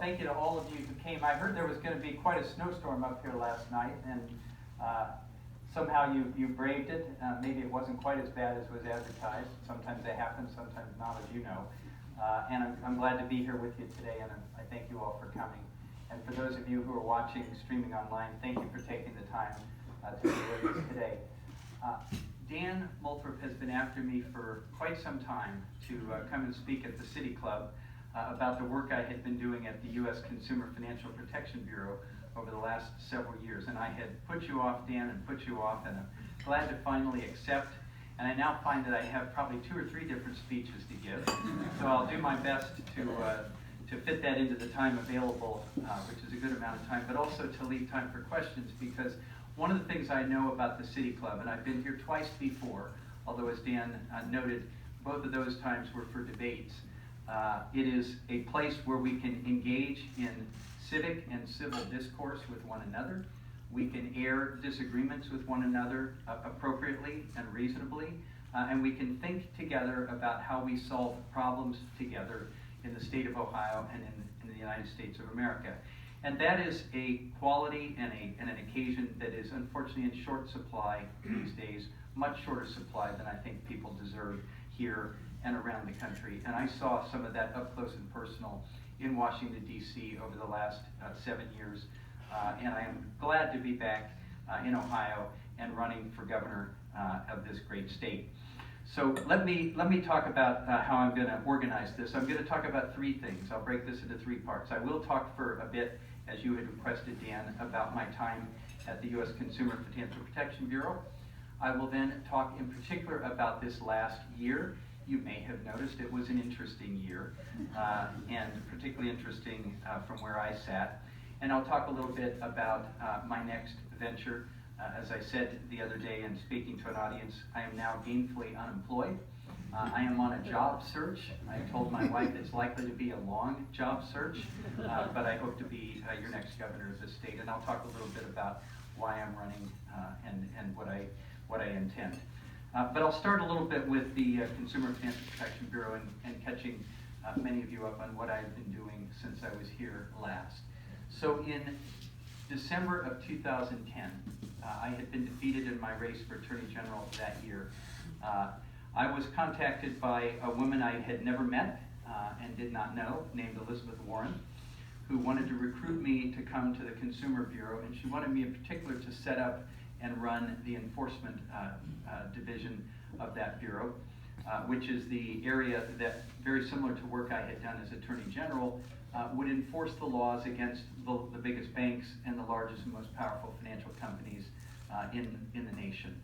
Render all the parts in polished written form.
thank you to all of you who came. I heard there was going to be quite a snowstorm up here last night, and somehow you braved it. Maybe it wasn't quite as bad as was advertised. Sometimes they happen, sometimes not, as you know. And I'm glad to be here with you today, and I thank you all for coming. And for those of you who are watching, streaming online, thank you for taking the time to be with us today. Dan Moulthrop has been after me for quite some time to come and speak at the City Club about the work I had been doing at the U.S. Consumer Financial Protection Bureau over the last several years. And I had put you off, Dan, and put you off, and I'm glad to finally accept. And I now find that I have probably 2 or 3 different speeches to give. So I'll do my best to fit that into the time available, which is a good amount of time, but also to leave time for questions, because one of the things I know about the City Club, and I've been here twice before, although as Dan noted, both of those times were for debates. It is a place where we can engage in civic and civil discourse with one another. We can air disagreements with one another appropriately and reasonably, and we can think together about how we solve problems together in the state of Ohio and in the United States of America. And that is a quality and an occasion that is unfortunately in short supply these days, much shorter supply than I think people deserve here and around the country. And I saw some of that up close and personal in Washington, D.C. over the last 7 years. And I am glad to be back in Ohio and running for governor of this great state. So let me talk about how I'm going to organize this. I'm going to talk about 3 things. I'll break this into 3 parts. I will talk for a bit, as you had requested, Dan, about my time at the U.S. Consumer Financial Protection Bureau. I will then talk in particular about this last year. You may have noticed it was an interesting year, and particularly interesting from where I sat. And I'll talk a little bit about my next venture. As I said the other day in speaking to an audience, I am now gainfully unemployed. I am on a job search. I told my wife it's likely to be a long job search, but I hope to be your next governor of this state. And I'll talk a little bit about why I'm running and what I intend. But I'll start a little bit with the Consumer Financial Protection Bureau and catching many of you up on what I've been doing since I was here last. So in December of 2010, I had been defeated in my race for Attorney General that year. I was contacted by a woman I had never met and did not know, named Elizabeth Warren, who wanted to recruit me to come to the Consumer Bureau, and she wanted me in particular to set up and run the enforcement division of that bureau, which is the area that, very similar to work I had done as Attorney General, would enforce the laws against the biggest banks and the largest and most powerful financial companies in the nation.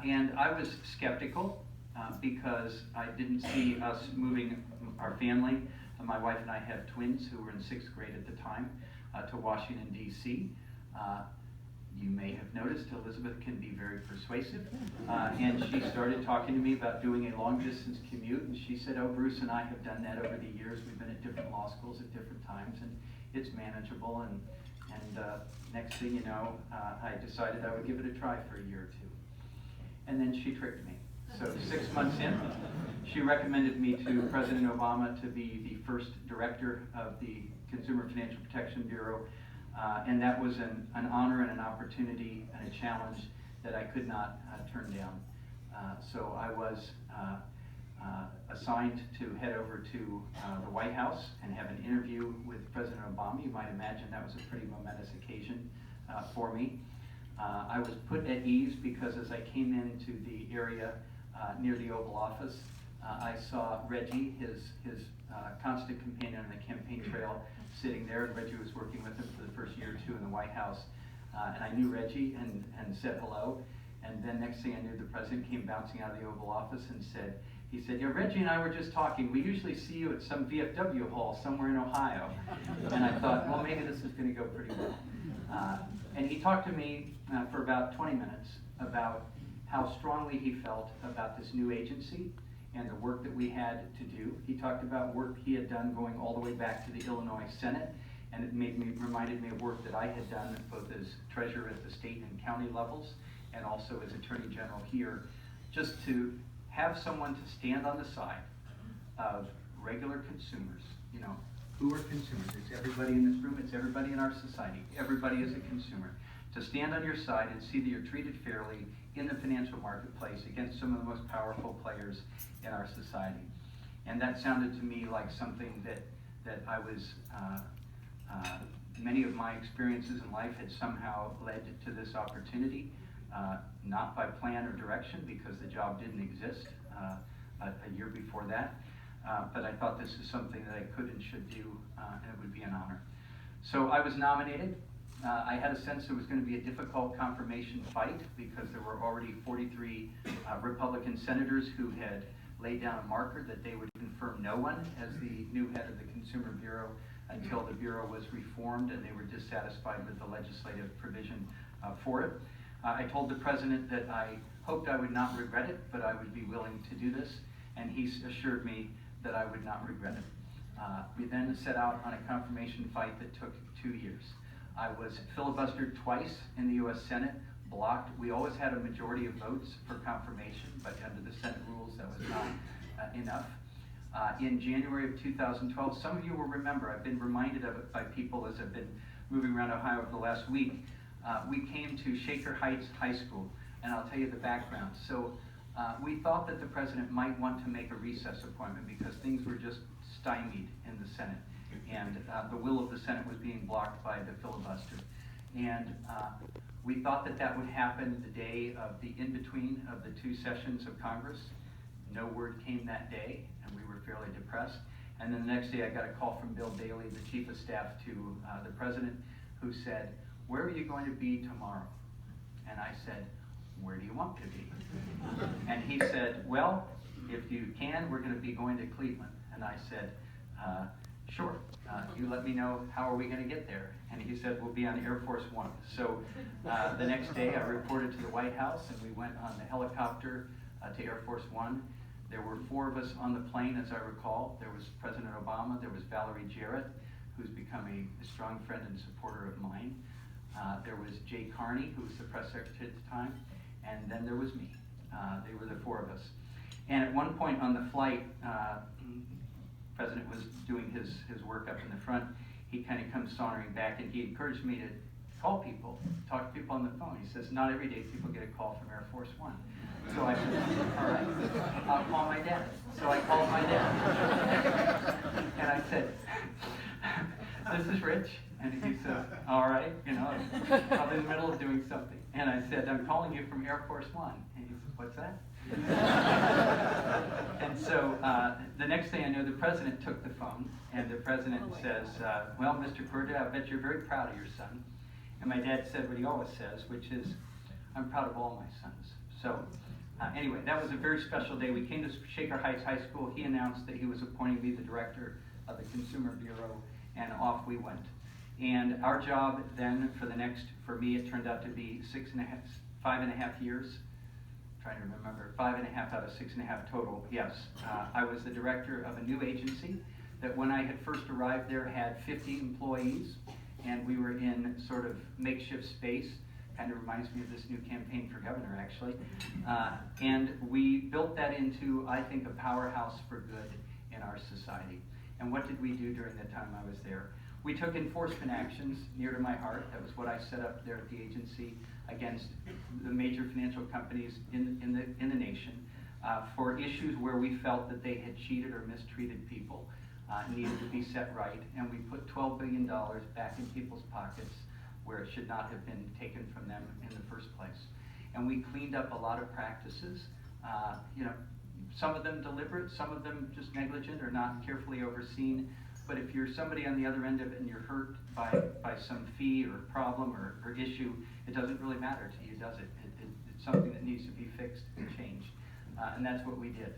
And I was skeptical because I didn't see us moving our family. My wife and I have twins who were in 6th grade at the time to Washington, D.C. You may have noticed Elizabeth can be very persuasive, and she started talking to me about doing a long-distance commute, and she said, "Oh, Bruce and I have done that over the years. We've been at different law schools at different times, and it's manageable." And next thing you know, I decided I would give it a try for a year or 2. And then she tricked me. So 6 months in, she recommended me to President Obama to be the first director of the Consumer Financial Protection Bureau. And that was an honor and an opportunity and a challenge that I could not turn down. So I was assigned to head over to the White House and have an interview with President Obama. You might imagine that was a pretty momentous occasion for me. I was put at ease because as I came into the area near the Oval Office, I saw Reggie, his constant companion on the campaign trail, sitting there, and Reggie was working with him for the first year or 2 in the White House. And I knew Reggie and said hello. And then next thing I knew, the president came bouncing out of the Oval Office and he said, "Yeah, Reggie and I were just talking. We usually see you at some VFW hall somewhere in Ohio." And I thought, well, maybe this is going to go pretty well. And he talked to me for about 20 minutes about how strongly he felt about this new agency and the work that we had to do. He talked about work he had done going all the way back to the Illinois Senate, and it reminded me of work that I had done both as treasurer at the state and county levels and also as Attorney General here, just to have someone to stand on the side of regular consumers, Who are consumers? It's everybody in this room, it's everybody in our society. Everybody is a consumer. To stand on your side and see that you're treated fairly in the financial marketplace against some of the most powerful players in our society. And that sounded to me like something that I was, many of my experiences in life had somehow led to this opportunity, not by plan or direction because the job didn't exist a year before that. But I thought this is something that I could and should do, and it would be an honor. So I was nominated. I had a sense it was going to be a difficult confirmation fight because there were already 43 Republican senators who had laid down a marker that they would confirm no one as the new head of the Consumer Bureau until the Bureau was reformed, and they were dissatisfied with the legislative provision for it. I told the President that I hoped I would not regret it, but I would be willing to do this, and he assured me that I would not regret it. We then set out on a confirmation fight that took 2 years. I was filibustered twice in the U.S. Senate, blocked. We always had a majority of votes for confirmation, but under the Senate rules that was not enough. In January of 2012, some of you will remember, I've been reminded of it by people as I've been moving around Ohio over the last week. We came to Shaker Heights High School, and I'll tell you the background. So we thought that the President might want to make a recess appointment because things were just stymied in the Senate, and the will of the Senate was being blocked by the filibuster. And we thought that that would happen the day of the in-between of the 2 sessions of Congress. No word came that day, and we were fairly depressed. And then the next day I got a call from Bill Daley, the Chief of Staff to the President, who said, "Where are you going to be tomorrow?" And I said, "Where do you want me to be?" And he said, "Well, if you can, we're going to be going to Cleveland." And I said, "Sure, you let me know how are we going to get there." And he said, "We'll be on Air Force One." So the next day I reported to the White House, and we went on the helicopter to Air Force One. There were 4 of us on the plane, as I recall. There was President Obama, there was Valerie Jarrett, who's become a strong friend and supporter of mine. There was Jay Carney, who was the press secretary at the time, and then there was me. They were the 4 of us. And at one point on the flight, the President was doing his work up in the front. He kind of comes sauntering back, and he encouraged me to call people, talk to people on the phone. He says, "Not every day people get a call from Air Force One." So I said, "All right, I'll call my dad." So I called my dad. And I said, "This is Rich." And he said, "All right, you know, I'm in the middle of doing something." And I said, "I'm calling you from Air Force One." And he said, "What's that?" And so the next thing I know, the President took the phone, and the President says, "Well, Mr. Cordray, I bet you're very proud of your son." And my dad said what he always says, which is, "I'm proud of all my sons." So anyway, that was a very special day. We came to Shaker Heights High School. He announced that he was appointing me the director of the Consumer Bureau, and off we went. And our job then for me, it turned out to be 5.5 years. I'm trying to remember, 5.5 out of 6.5 total, yes. I was the director of a new agency that when I had first arrived there had 50 employees, and we were in sort of makeshift space. Kind of reminds me of this new campaign for governor, actually. And we built that into, I think, a powerhouse for good in our society. And what did we do during the time I was there? We took enforcement actions near to my heart. That was what I set up there at the agency against the major financial companies in the nation for issues where we felt that they had cheated or mistreated people, needed to be set right. And we put $12 billion back in people's pockets where it should not have been taken from them in the first place. And we cleaned up a lot of practices, some of them deliberate, some of them just negligent or not carefully overseen. But if you're somebody on the other end of it and you're hurt by some fee or problem or issue, it doesn't really matter to you, does it? It's something that needs to be fixed and changed. And that's what we did.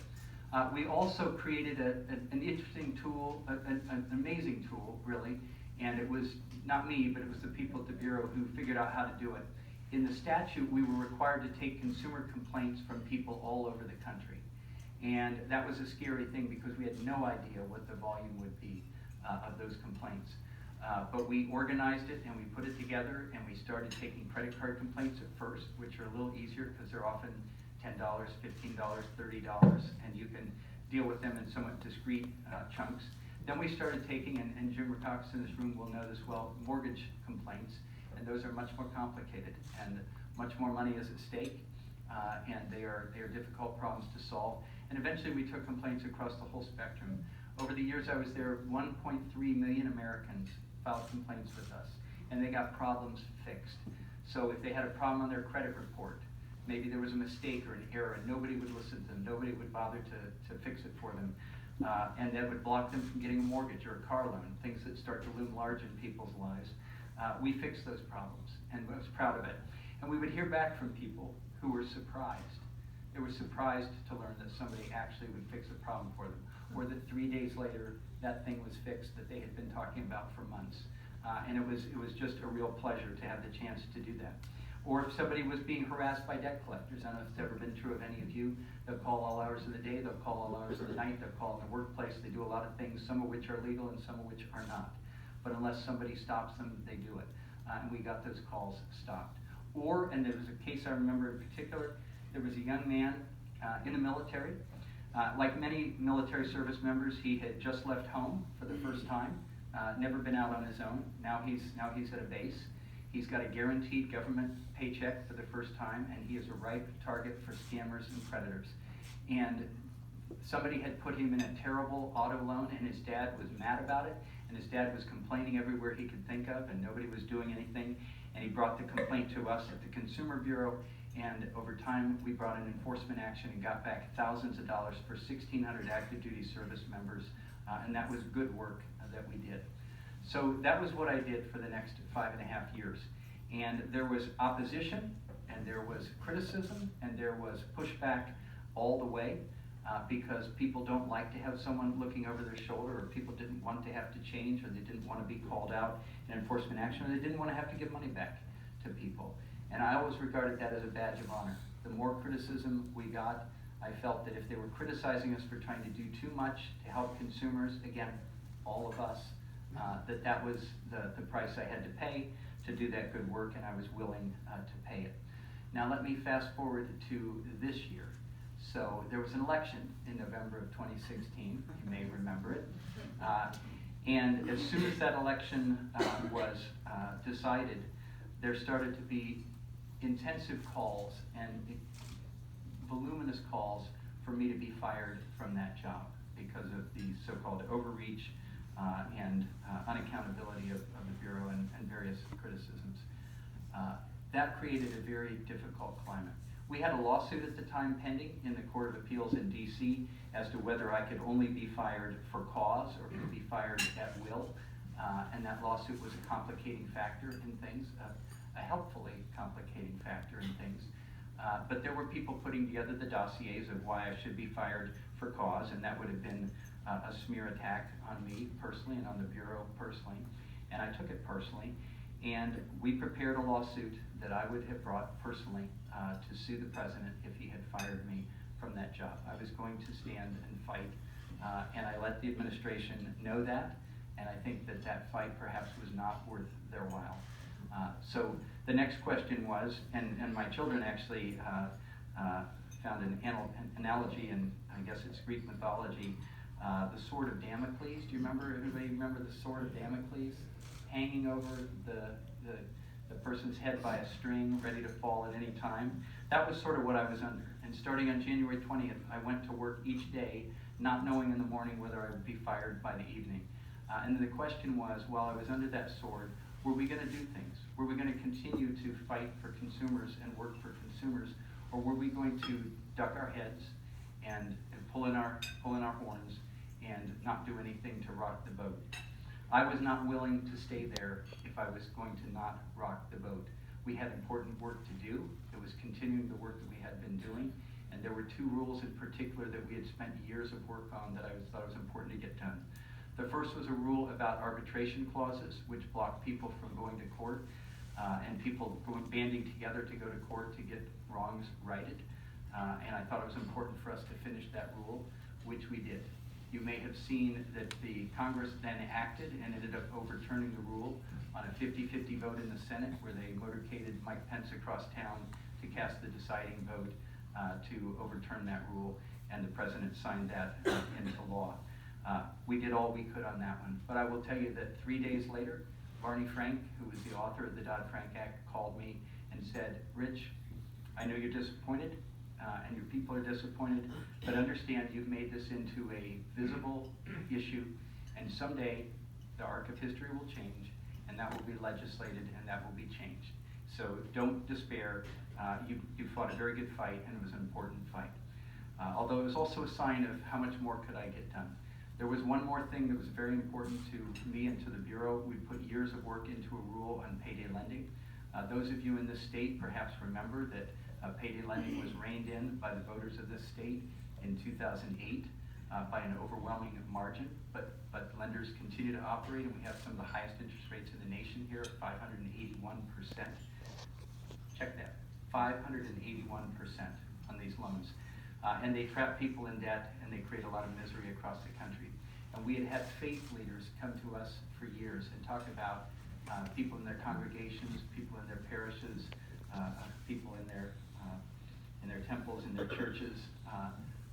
We also created an interesting tool, an amazing tool, really. And it was not me, but it was the people at the Bureau who figured out how to do it. In the statute, we were required to take consumer complaints from people all over the country. And that was a scary thing because we had no idea what the volume would be of those complaints. But we organized it and we put it together and we started taking credit card complaints at first, which are a little easier because they're often $10, $15, $30, and you can deal with them in somewhat discrete chunks. Then we started taking, and Jim Rakox in this room will know this well, mortgage complaints, and those are much more complicated, and much more money is at stake, and they are difficult problems to solve. And eventually we took complaints across the whole spectrum. Over the years I was there, 1.3 million Americans filed complaints with us, and they got problems fixed. So if they had a problem on their credit report, maybe there was a mistake or an error, and nobody would listen to them, nobody would bother to fix it for them, and that would block them from getting a mortgage or a car loan, things that start to loom large in people's lives. We fixed those problems, and I was proud of it. And we would hear back from people who were surprised. They were surprised to learn that somebody actually would fix a problem for them, or that 3 days later that thing was fixed that they had been talking about for months. And it was just a real pleasure to have the chance to do that. Or if somebody was being harassed by debt collectors, I don't know if it's ever been true of any of you, they'll call all hours of the day, they'll call all hours of the night, they'll call in the workplace, they do a lot of things, some of which are legal and some of which are not. But unless somebody stops them, they do it. And we got those calls stopped. Or, and there was a case I remember in particular, there was a young man in the military. Like many military service members, he had just left home for the first time, never been out on his own. Now he's at a base. He's got a guaranteed government paycheck for the first time, and he is a ripe target for scammers and predators. And somebody had put him in a terrible auto loan, and his dad was mad about it, and his dad was complaining everywhere he could think of, and nobody was doing anything. And he brought the complaint to us at the Consumer Bureau, and over time we brought an enforcement action and got back thousands of dollars for 1,600 active duty service members, and that was good work that we did. So that was what I did for the next 5.5 years. And there was opposition, and there was criticism, and there was pushback all the way, because people don't like to have someone looking over their shoulder, or people didn't want to have to change, or they didn't want to be called out in enforcement action, or they didn't want to have to give money back to people. And I always regarded that as a badge of honor. The more criticism we got, I felt that if they were criticizing us for trying to do too much to help consumers, again, all of us, that was the price I had to pay to do that good work, and I was willing to pay it. Now let me fast forward to this year. So there was an election in November of 2016, you may remember it. And as soon as that election was decided, there started to be intensive calls and voluminous calls for me to be fired from that job because of the so-called overreach and unaccountability of the Bureau and various criticisms. That created a very difficult climate. We had a lawsuit at the time pending in the Court of Appeals in DC as to whether I could only be fired for cause or could be fired at will. And that lawsuit was a complicating factor in things, a helpfully complicating factor in things. But there were people putting together the dossiers of why I should be fired for cause, and that would have been a smear attack on me personally and on the Bureau personally. And I took it personally. And we prepared a lawsuit that I would have brought personally to sue the president if he had fired me from that job. I was going to stand and fight, and I let the administration know that, and I think that that fight perhaps was not worth their while. So the next question was, and my children actually found an analogy in, I guess it's Greek mythology, the sword of Damocles. Do you remember, everybody remember the sword of Damocles? Hanging over the person's head by a string, ready to fall at any time. That was sort of what I was under. And starting on January 20th, I went to work each day, not knowing in the morning whether I would be fired by the evening. And then the question was, while I was under that sword, were we going to do things? Were we going to continue to fight for consumers and work for consumers? Or were we going to duck our heads and pull in our horns and not do anything to rock the boat? I was not willing to stay there if I was going to not rock the boat. We had important work to do. It was continuing the work that we had been doing, and there were two rules in particular that we had spent years of work on that I thought it was important to get done. The first was a rule about arbitration clauses, which blocked people from going to court, and people banding together to go to court to get wrongs righted. And I thought it was important for us to finish that rule, which we did. You may have seen that the Congress then acted and ended up overturning the rule on a 50-50 vote in the Senate, where they motorcaded Mike Pence across town to cast the deciding vote to overturn that rule, and the president signed that into law. We did all we could on that one. But I will tell you that 3 days later, Barney Frank, who was the author of the Dodd-Frank Act, called me and said, Rich, I know you're disappointed, and your people are disappointed, but understand you've made this into a visible issue, and someday the arc of history will change, and that will be legislated, and that will be changed. So don't despair. You fought a very good fight, and it was an important fight. Although it was also a sign of how much more could I get done. There was one more thing that was very important to me and to the Bureau. We put years of work into a rule on payday lending. Those of you in this state perhaps remember that payday lending was reined in by the voters of this state in 2008 by an overwhelming margin, but lenders continue to operate, and we have some of the highest interest rates in the nation here at 581%. Check that, 581% on these loans. And they trap people in debt, and they create a lot of misery across the country. And we had faith leaders come to us for years and talk about people in their congregations, people in their parishes, people in their temples, in their churches,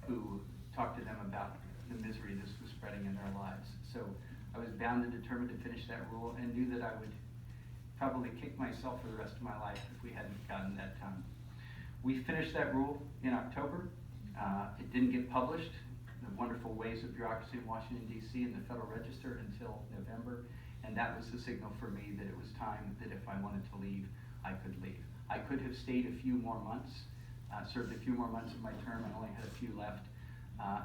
who talked to them about the misery this was spreading in their lives. So I was bound and determined to finish that rule, and knew that I would probably kick myself for the rest of my life if we hadn't gotten that done. We finished that rule in October. It didn't get published, the wonderful ways of bureaucracy in Washington, D.C. and the Federal Register, until November, and that was the signal for me that it was time that if I wanted to leave, I could leave. I could have stayed a few more months, served a few more months of my term. I only had a few left.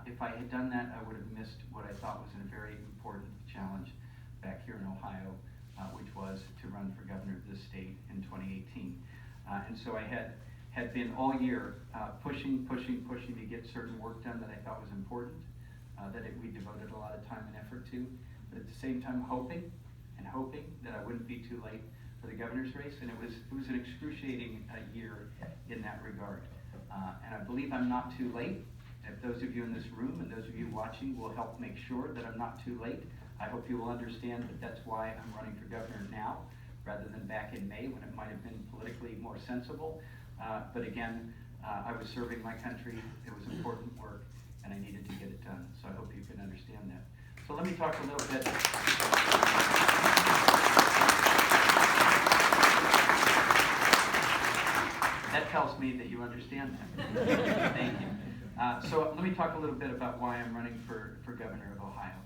If I had done that, I would have missed what I thought was a very important challenge back here in Ohio, which was to run for governor of this state in 2018. And so I had been all year pushing to get certain work done that I thought was important, we devoted a lot of time and effort to, but at the same time hoping that I wouldn't be too late for the governor's race, and it was an excruciating year in that regard. And I believe I'm not too late. If those of you in this room and those of you watching will help make sure that I'm not too late, I hope you will understand that that's why I'm running for governor now, rather than back in May when it might have been politically more sensible. But again, I was serving my country, it was important work, and I needed to get it done. So I hope you can understand that. So let me talk a little bit. That tells me that you understand that. Thank you. So let me talk a little bit about why I'm running for governor of Ohio.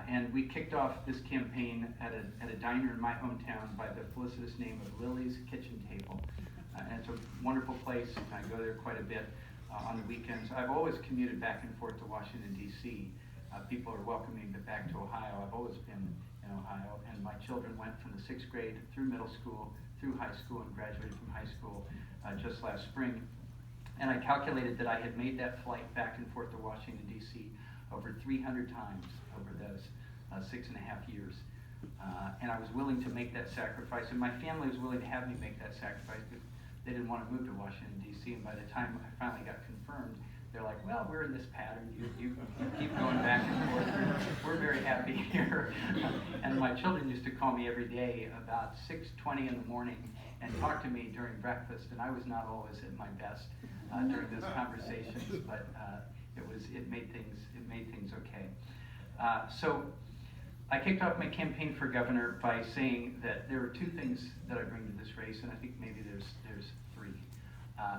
And we kicked off this campaign at a diner in my hometown by the felicitous name of Lily's Kitchen Table. And it's a wonderful place. I go there quite a bit on the weekends. I've always commuted back and forth to Washington, D.C. People are welcoming me back to Ohio. I've always been in Ohio, and my children went from the 6th grade through middle school, through high school, and graduated from high school just last spring. And I calculated that I had made that flight back and forth to Washington, D.C. over 300 times over those 6.5 years. And I was willing to make that sacrifice, and my family was willing to have me make that sacrifice because they didn't want to move to Washington, D.C. And by the time I finally got confirmed, they're like, well, we're in this pattern. You keep going back and forth. We're very happy here. And my children used to call me every day about 6:20 in the morning and talk to me during breakfast, and I was not always at my best during those conversations, but it made things okay. So I kicked off my campaign for governor by saying that there are two things that I bring to this race, and I think maybe there's three.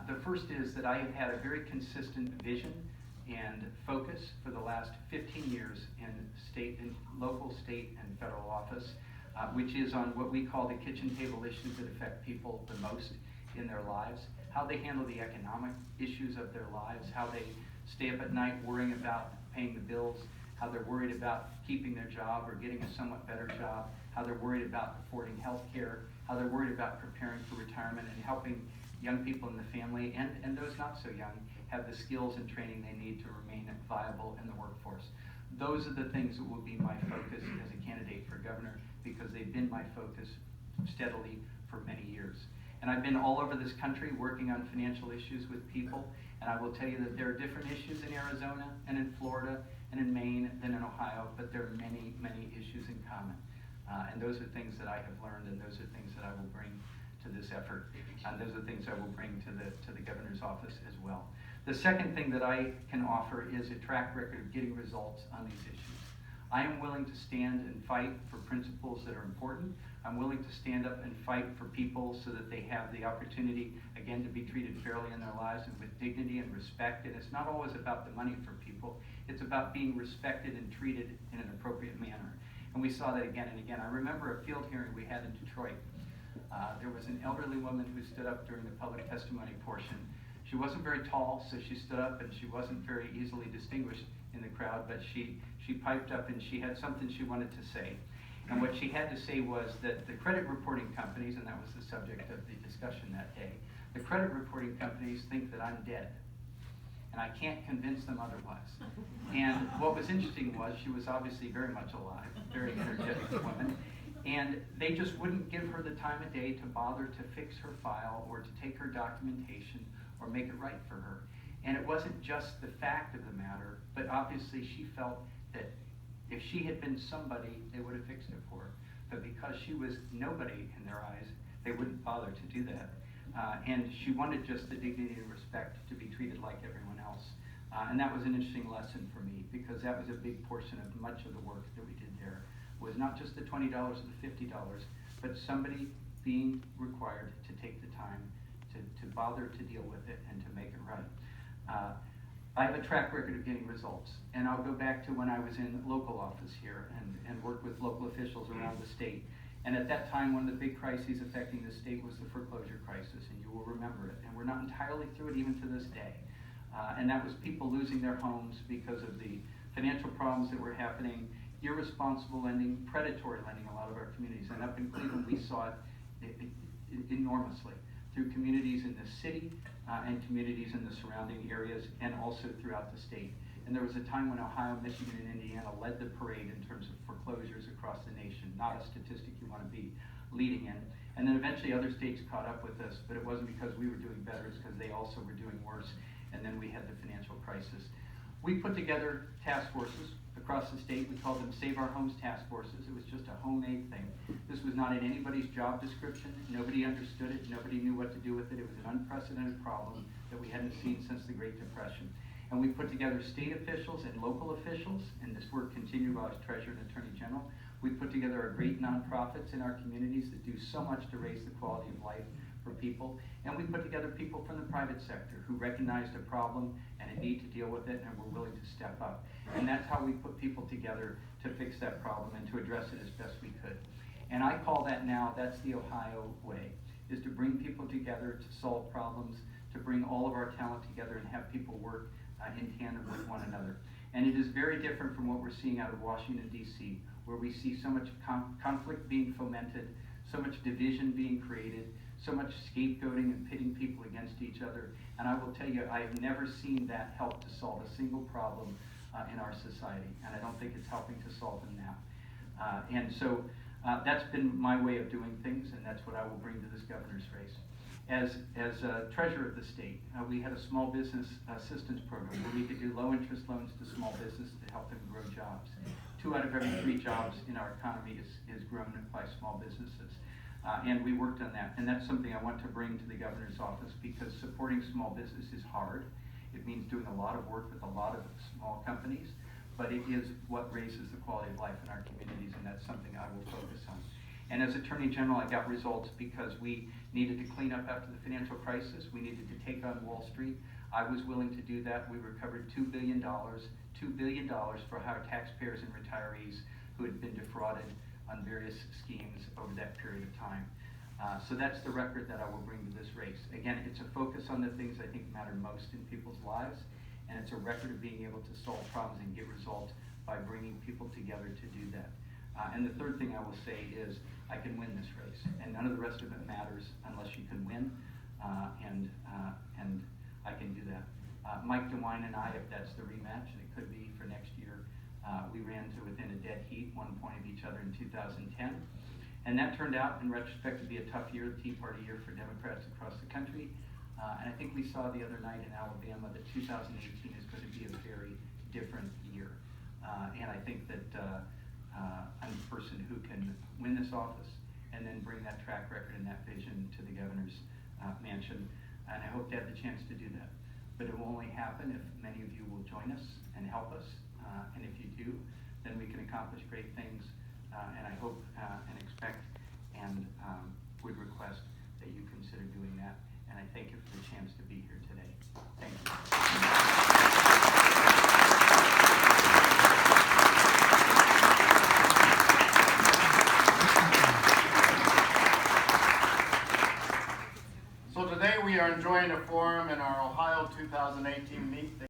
The first is that I have had a very consistent vision and focus for the last 15 years in local, state, and federal office, which is on what we call the kitchen table issues that affect people the most in their lives, how they handle the economic issues of their lives, how they stay up at night worrying about paying the bills, how they're worried about keeping their job or getting a somewhat better job, how they're worried about affording health care, how they're worried about preparing for retirement and helping young people in the family and those not so young have the skills and training they need to remain viable in the workforce. Those are the things that will be my focus as a candidate for governor because they've been my focus steadily for many years. And I've been all over this country working on financial issues with people, and I will tell you that there are different issues in Arizona and in Florida and in Maine than in Ohio, but there are many, many issues in common. And those are things that I have learned, and those are things that I will bring to this effort. And those are things I will bring to the governor's office as well. The second thing that I can offer is a track record of getting results on these issues. I am willing to stand and fight for principles that are important. I'm willing to stand up and fight for people so that they have the opportunity, again, to be treated fairly in their lives and with dignity and respect. And it's not always about the money for people. It's about being respected and treated in an appropriate manner. And we saw that again and again. I remember a field hearing we had in Detroit. There was an elderly woman who stood up during the public testimony portion. She wasn't very tall, so she stood up, and she wasn't very easily distinguished in the crowd, but she piped up and she had something she wanted to say. And what she had to say was that the credit reporting companies, and that was the subject of the discussion that day, the credit reporting companies think that I'm dead. And I can't convince them otherwise. And what was interesting was she was obviously very much alive, very energetic woman, and they just wouldn't give her the time of day to bother to fix her file or to take her documentation or make it right for her. And it wasn't just the fact of the matter, but obviously she felt that if she had been somebody, they would have fixed it for her. But because she was nobody in their eyes, they wouldn't bother to do that. And she wanted just the dignity and respect to be treated like everyone else. And that was an interesting lesson for me, because that was a big portion of much of the work that we did there, was not just the $20 or the $50, but somebody being required to take the time to bother to deal with it and to make it right. I have a track record of getting results, and I'll go back to when I was in local office here and worked with local officials around the state. And at that time, one of the big crises affecting the state was the foreclosure crisis, and you will remember it. And we're not entirely through it even to this day. And that was people losing their homes because of the financial problems that were happening, irresponsible lending, predatory lending in a lot of our communities. And up in Cleveland, we saw it enormously through communities in the city and communities in the surrounding areas, and also throughout the state. And there was a time when Ohio, Michigan, and Indiana led the parade in terms of foreclosures across the nation. Not a statistic you want to be leading in. And then eventually other states caught up with us, but it wasn't because we were doing better, it's because they also were doing worse. And then we had the financial crisis. We put together task forces across the state. We called them Save Our Homes task forces. It was just a homemade thing. This was not in anybody's job description. Nobody understood it. Nobody knew what to do with it. It was an unprecedented problem that we hadn't seen since the Great Depression. And we put together state officials and local officials, and this work continued while I was Treasurer and Attorney General. We put together our great nonprofits in our communities that do so much to raise the quality of life for people. And we put together people from the private sector who recognized a problem and a need to deal with it and were willing to step up. And that's how we put people together to fix that problem and to address it as best we could. And I call that now, that's the Ohio way, is to bring people together to solve problems, to bring all of our talent together and have people work in tandem with one another. And it is very different from what we're seeing out of Washington, D.C., where we see so much conflict being fomented, so much division being created, so much scapegoating and pitting people against each other. And I will tell you, I have never seen that help to solve a single problem in our society. And I don't think it's helping to solve them now. And so that's been my way of doing things, and that's what I will bring to this governor's race. As treasurer of the state, we had a small business assistance program where we could do low interest loans to small businesses to help them grow jobs. 2 out of every 3 jobs in our economy is grown by small businesses. And we worked on that. And that's something I want to bring to the governor's office, because supporting small business is hard. It means doing a lot of work with a lot of small companies, but it is what raises the quality of life in our communities, and that's something I will focus on. And as Attorney General, I got results because we needed to clean up after the financial crisis. We needed to take on Wall Street. I was willing to do that. We recovered $2 billion for our taxpayers and retirees who had been defrauded on various schemes over that period of time. So that's the record that I will bring to this race. Again, it's a focus on the things I think matter most in people's lives, and it's a record of being able to solve problems and get results by bringing people together to do that. And the third thing I will say is I can win this race, and none of the rest of it matters unless you can win, and I can do that. Mike DeWine and I, if that's the rematch, and it could be for next year, we ran to within a dead heat, 1 point of each other in 2010. And that turned out, in retrospect, to be a tough year, the Tea Party year for Democrats across the country. And I think we saw the other night in Alabama that 2018 is going to be a very different year. And I think that I'm the person who can win this office and then bring that track record and that vision to the governor's mansion. And I hope to have the chance to do that. but it will only happen if many of you will join us and help us. And if you do, then we can accomplish great things. And I hope and expect and would request that you consider doing that. And I thank you for the chance to be here today. Thank you. So today we are enjoying a forum in our Ohio 2018 meet.